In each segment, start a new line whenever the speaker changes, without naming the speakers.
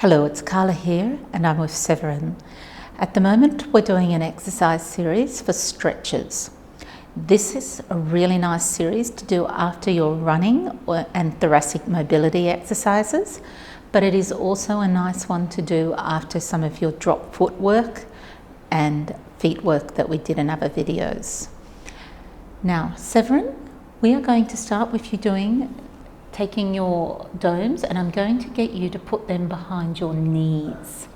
Hello, it's Carla here and I'm with Severin. At the moment we're doing an exercise series for stretches. This is a really nice series to do after your running and thoracic mobility exercises, but it is also a nice one to do after some of your drop foot work and feet work that we did in other videos. Now, Severin, we are going to start with you taking your domes, and I'm going to get you to put them behind your knees.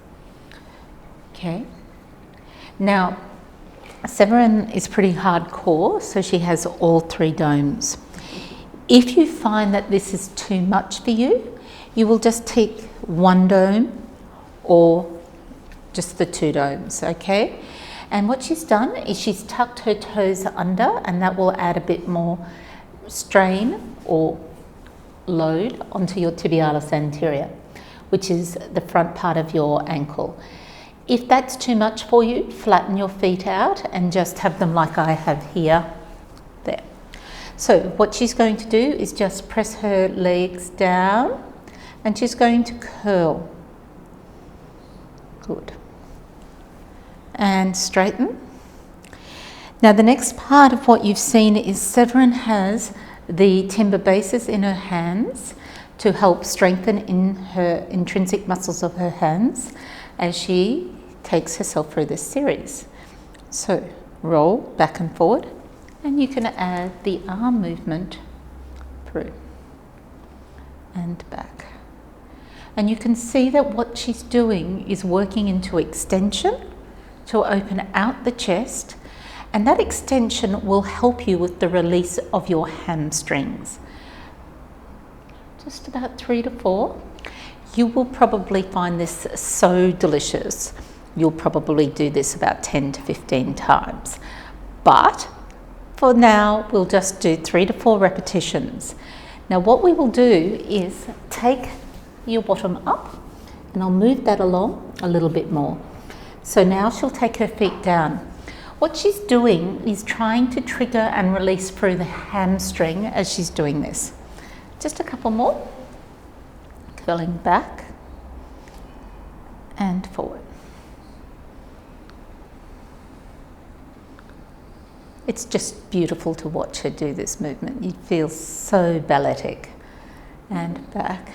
Okay. Now, Severin is pretty hardcore, so she has all three domes. If you find that this is too much for you, you will just take one dome or just the two domes, okay? And what she's done is she's tucked her toes under, and that will add a bit more strain or load onto your tibialis anterior, which is the front part of your ankle. If that's too much for you, flatten your feet out and just have them like I have here, there. So what she's going to do is just press her legs down and she's going to curl. Good. And straighten. Now the next part of what you've seen is Severin has the timber bases in her hands to help strengthen in her intrinsic muscles of her hands as she takes herself through this series. So roll back and forward, and you can add the arm movement through and back. And you can see that what she's doing is working into extension to open out the chest, and that extension will help you with the release of your hamstrings. Just about 3 to 4. You will probably find this so delicious. You'll probably do this about 10 to 15 times. But for now, we'll just do 3 to 4 repetitions. Now what we will do is take your bottom up, and I'll move that along a little bit more. So now she'll take her feet down. What she's doing is trying to trigger and release through the hamstring as she's doing this. Just a couple more. Curling back and forward. It's just beautiful to watch her do this movement. You feel so balletic. And back.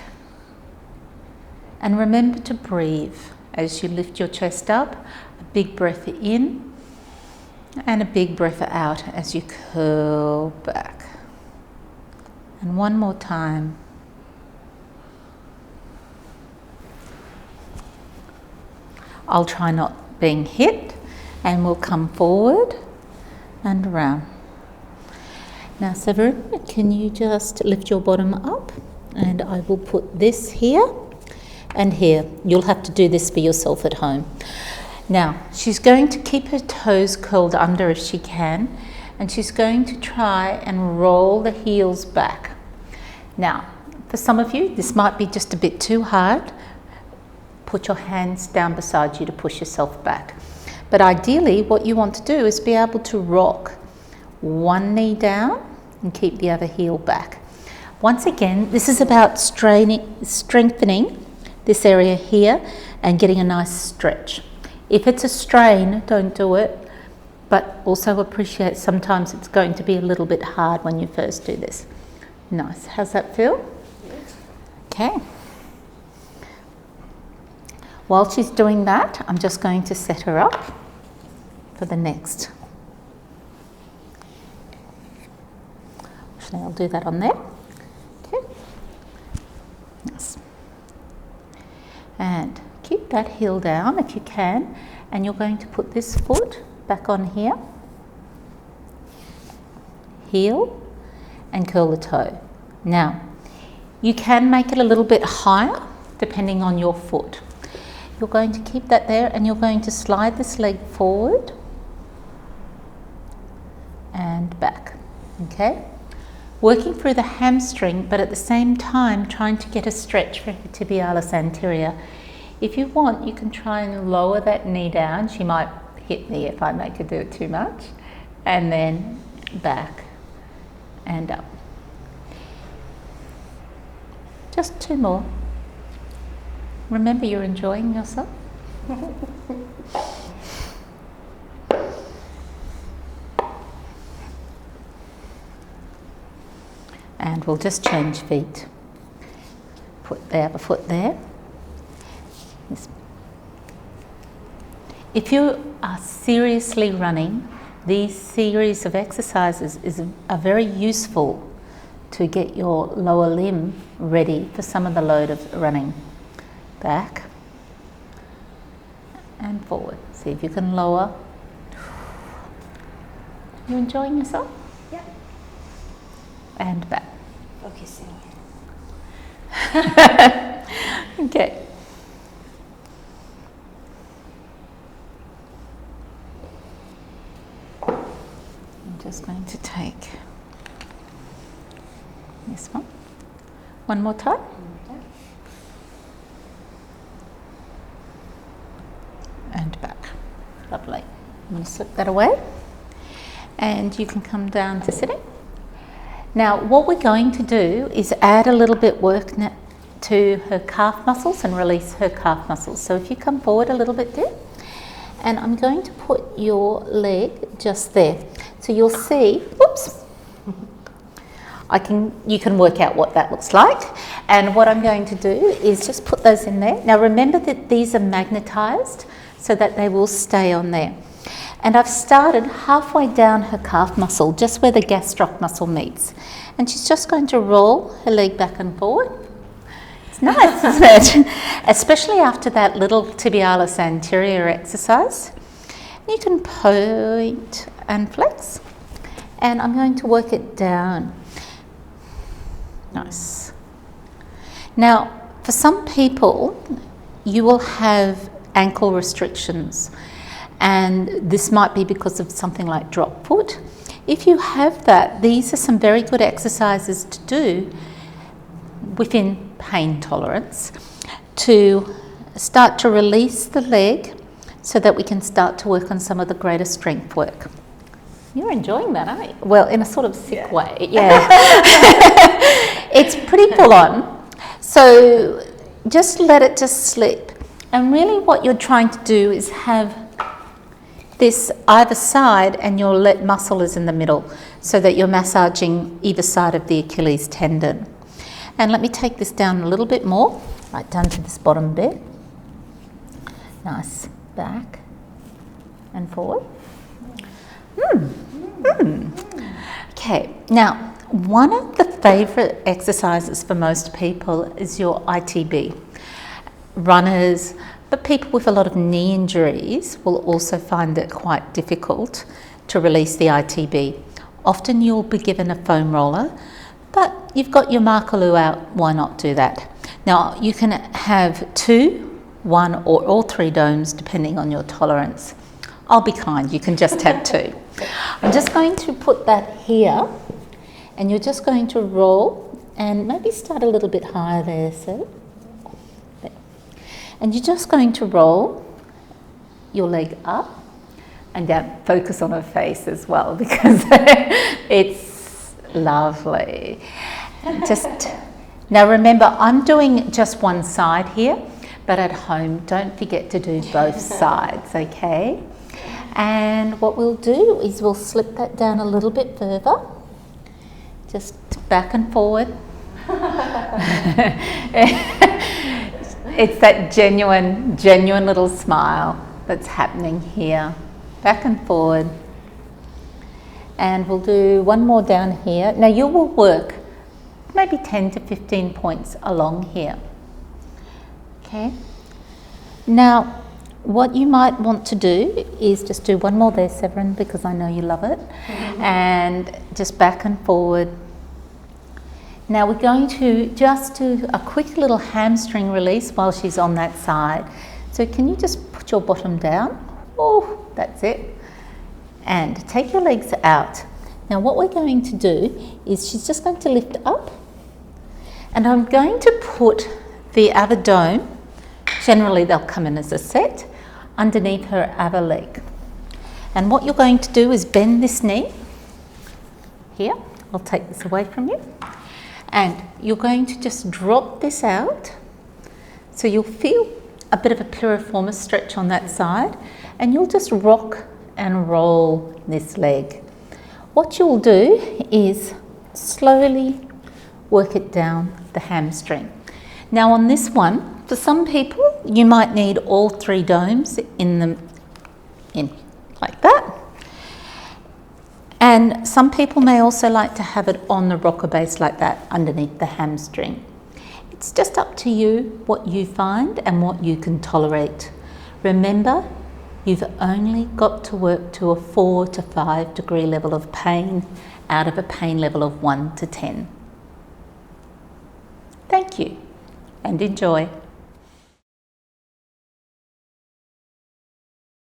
And remember to breathe as you lift your chest up. A big breath in. And a big breath out as you curl back. And one more time. I'll try not being hit, and we'll come forward and around. Now Severin, can you just lift your bottom up, and I will put this here and here. You'll have to do this for yourself at home. Now, she's going to keep her toes curled under if she can, and she's going to try and roll the heels back. Now, for some of you, this might be just a bit too hard. Put your hands down beside you to push yourself back. But ideally, what you want to do is be able to rock one knee down and keep the other heel back. Once again, this is about strengthening this area here and getting a nice stretch. If it's a strain, don't do it, but also appreciate sometimes it's going to be a little bit hard when you first do this. Nice. How's that feel? Yes. Okay. While she's doing that, I'm just going to set her up for the next. Actually, I'll do that on there. Okay. Nice. And keep that heel down if you can, and you're going to put this foot back on here, heel, and curl the toe. Now, you can make it a little bit higher depending on your foot. You're going to keep that there, and you're going to slide this leg forward and back, okay? Working through the hamstring, but at the same time trying to get a stretch for her tibialis anterior. If you want, you can try and lower that knee down. She might hit me if I make her do it too much. And then back and up. Just 2 more. Remember, you're enjoying yourself. And we'll just change feet. Put the other foot there. If you are seriously running, these series of exercises are very useful to get your lower limb ready for some of the load of running. Back and forward. See if you can lower. You enjoying yourself?
Yeah.
And back.
Focusing.
Okay. I'm just going to take this one. One more time. And back. Lovely. I'm going to slip that away. And you can come down to sitting. Now, what we're going to do is add a little bit work to her calf muscles and release her calf muscles. So if you come forward a little bit there, and I'm going to put your leg just there. So you'll see, whoops, you can work out what that looks like. And what I'm going to do is just put those in there. Now remember that these are magnetized so that they will stay on there. And I've started halfway down her calf muscle, just where the gastroc muscle meets. And she's just going to roll her leg back and forward. It's nice, isn't it? Especially after that little tibialis anterior exercise. You can point and flex. And I'm going to work it down. Nice. Now, for some people, you will have ankle restrictions. And this might be because of something like drop foot. If you have that, these are some very good exercises to do within pain tolerance to start to release the leg so that we can start to work on some of the greater strength work. You're enjoying that, aren't you? Well, in a sort of sick way, yeah. It's pretty full on. So just let it just slip. And really what you're trying to do is have this either side and your leg muscle is in the middle so that you're massaging either side of the Achilles tendon. And let me take this down a little bit more, right down to this bottom bit. Nice. Back and forward. Okay, now one of the favourite exercises for most people is your ITB. Runners, but people with a lot of knee injuries will also find it quite difficult to release the ITB. Often you'll be given a foam roller, but you've got your Makarlu out, why not do that? Now you can have 2, 1 or all 3 domes depending on your tolerance. I'll be kind, you can just have 2. I'm just going to put that here and you're just going to roll and maybe start a little bit higher there, so. And you're just going to roll your leg up and down. Focus on her face as well because it's lovely. Now remember, I'm doing just one side here, but at home, don't forget to do both sides, okay? And what we'll do is we'll slip that down a little bit further, just back and forward. It's that genuine little smile that's happening here. Back and forward. And we'll do one more down here. Now you will work maybe 10 to 15 points along here. Okay. Now, what you might want to do is just do one more there, Severin, because I know you love it. And just back and forward. Now we're going to just do a quick little hamstring release while she's on that side. So can you just put your bottom down? Oh, that's it. And take your legs out. Now what we're going to do is she's just going to lift up. And I'm going to put the other dome, generally they'll come in as a set, underneath her other leg. And what you're going to do is bend this knee. Here, I'll take this away from you. And you're going to just drop this out So you'll feel a bit of a piriformis stretch on that side, and you'll just rock and roll this leg. What you'll do is slowly work it down the hamstring. Now on this one, for some people, you might need all 3 domes in like that. And some people may also like to have it on the rocker base like that underneath the hamstring. It's just up to you what you find and what you can tolerate. Remember, you've only got to work to a 4 to 5 degree level of pain out of a pain level of 1 to 10. Thank you and enjoy.